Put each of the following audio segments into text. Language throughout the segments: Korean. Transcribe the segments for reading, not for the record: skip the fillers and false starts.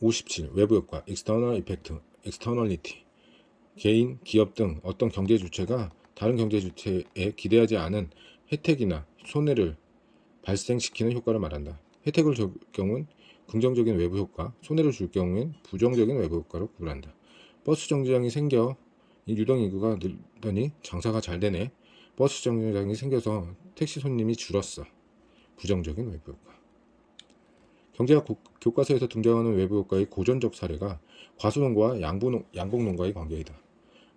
57. 외부 효과, external effect, externality. 개인, 기업 등 어떤 경제 주체가 다른 경제 주체에 기대하지 않은 혜택이나 손해를 발생시키는 효과를 말한다. 혜택을 줄 경우는 긍정적인 외부 효과, 손해를 줄 경우엔 부정적인 외부 효과로 구분한다. 버스 정류장이 생겨 유동 인구가 늘더니 장사가 잘 되네. 버스 정류장이 생겨서 택시 손님이 줄었어. 부정적인 외부 효과. 경제학 교과서에서 등장하는 외부 효과의 고전적 사례가 과수농가와 양봉농가의 관계이다.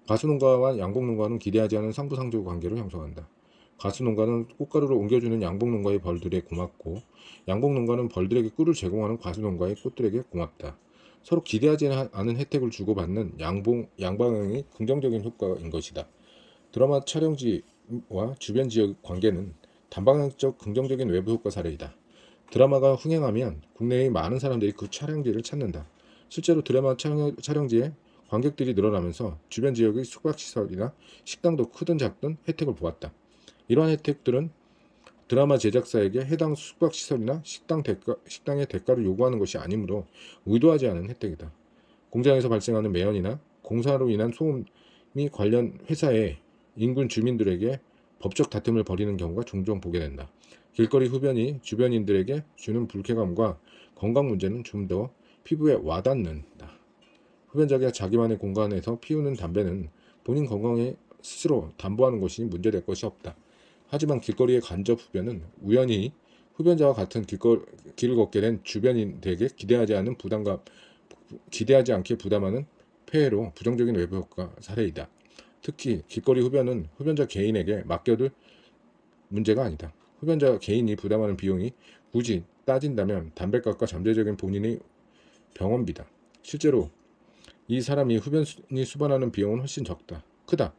과수농가와 양봉농가는 기대하지 않은 상부상조 관계를 형성한다. 과수농가는 꽃가루를 옮겨주는 양봉농가의 벌들에 고맙고, 양봉농가는 벌들에게 꿀을 제공하는 과수농가의 꽃들에게 고맙다. 서로 기대하지 않은 혜택을 주고받는 양방향의 긍정적인 효과인 것이다. 드라마 촬영지와 주변 지역 관계는 단방향적 긍정적인 외부 효과 사례이다. 드라마가 흥행하면 국내의 많은 사람들이 그 촬영지를 찾는다. 실제로 드라마 촬영지에 관객들이 늘어나면서 주변 지역의 숙박시설이나 식당도 크든 작든 혜택을 보았다. 이러한 혜택들은 드라마 제작사에게 해당 숙박시설이나 식당의 대가를 요구하는 것이 아니므로 의도하지 않은 혜택이다. 공장에서 발생하는 매연이나 공사로 인한 소음이 관련 회사의 인근 주민들에게 법적 다툼을 벌이는 경우가 종종 보게 된다. 길거리 흡연이 주변인들에게 주는 불쾌감과 건강 문제는 좀 더 피부에 와닿는다. 흡연자가 자기만의 공간에서 피우는 담배는 본인 건강에 스스로 담보하는 것이 문제될 것이 없다. 하지만 길거리의 간접 흡연은 우연히 흡연자와 같은 길을 걷게 된 주변인들에게 기대하지 않게 부담하는 폐해로 부정적인 외부 효과 사례이다. 특히 길거리 흡연은 흡연자 개인에게 맡겨둘 문제가 아니다. 흡연자 개인이 부담하는 비용이 굳이 따진다면 담배값과 잠재적인 본인의 병원비다. 실제로 이 사람이 흡연이 수반하는 비용은 훨씬 크다.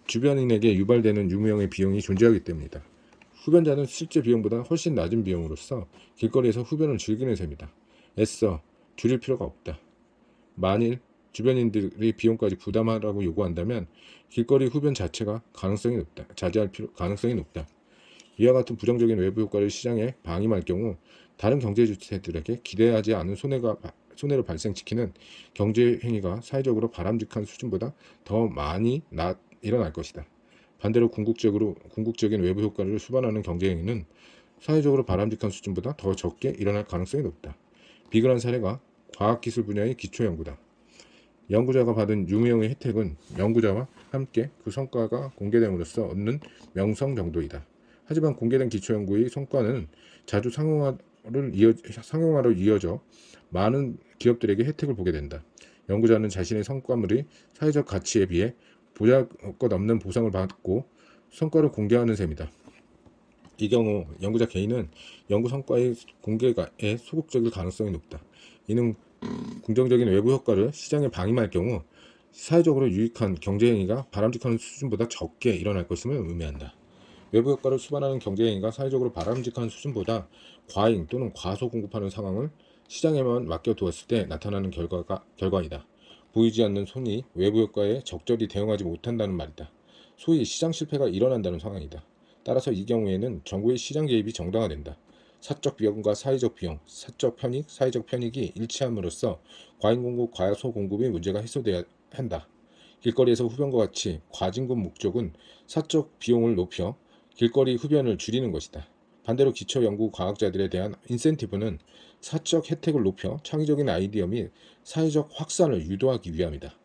주변인에게 유발되는 유무형의 비용이 존재하기 때문이다. 흡연자는 실제 비용보다 훨씬 낮은 비용으로서 길거리에서 흡연을 즐기는 셈이다. 애써 줄일 필요가 없다. 만일 주변인들이 비용까지 부담하라고 요구한다면 길거리 흡연 자체가 자제할 가능성이 높다. 이와 같은 부정적인 외부 효과를 시장에 방임할 경우 다른 경제 주체들에게 기대하지 않은 손해를 발생시키는 경제 행위가 사회적으로 바람직한 수준보다 더 많이 일어날 것이다. 반대로 궁극적인 외부 효과를 수반하는 경제 행위는 사회적으로 바람직한 수준보다 더 적게 일어날 가능성이 높다. 비근한 사례가 과학기술 분야의 기초연구다. 연구자가 받은 유무형의 혜택은 연구자와 함께 그 성과가 공개됨으로써 얻는 명성 정도이다. 하지만 공개된 기초연구의 성과는 자주 상용화로 이어져 많은 기업들에게 혜택을 보게 된다. 연구자는 자신의 성과물이 사회적 가치에 비해 보잘것없는 보상을 받고 성과를 공개하는 셈이다. 이 경우 연구자 개인은 연구 성과의 공개에 소극적일 가능성이 높다. 이는 긍정적인 외부 효과를 시장에 방임할 경우 사회적으로 유익한 경제행위가 바람직한 수준보다 적게 일어날 것임을 의미한다. 외부 효과를 수반하는 경제행위가 사회적으로 바람직한 수준보다 과잉 또는 과소 공급하는 상황을 시장에만 맡겨두었을 때 나타나는 결과이다. 보이지 않는 손이 외부 효과에 적절히 대응하지 못한다는 말이다. 소위 시장 실패가 일어난다는 상황이다. 따라서 이 경우에는 정부의 시장 개입이 정당화된다. 사적 비용과 사회적 비용, 사적 편익, 사회적 편익이 일치함으로써 과잉 공급, 과소 공급의 문제가 해소돼야 한다. 길거리에서 흡연과 같이 과징금 목적은 사적 비용을 높여 길거리 흡연을 줄이는 것이다. 반대로 기초 연구 과학자들에 대한 인센티브는 사적 혜택을 높여 창의적인 아이디어 및 사회적 확산을 유도하기 위함이다.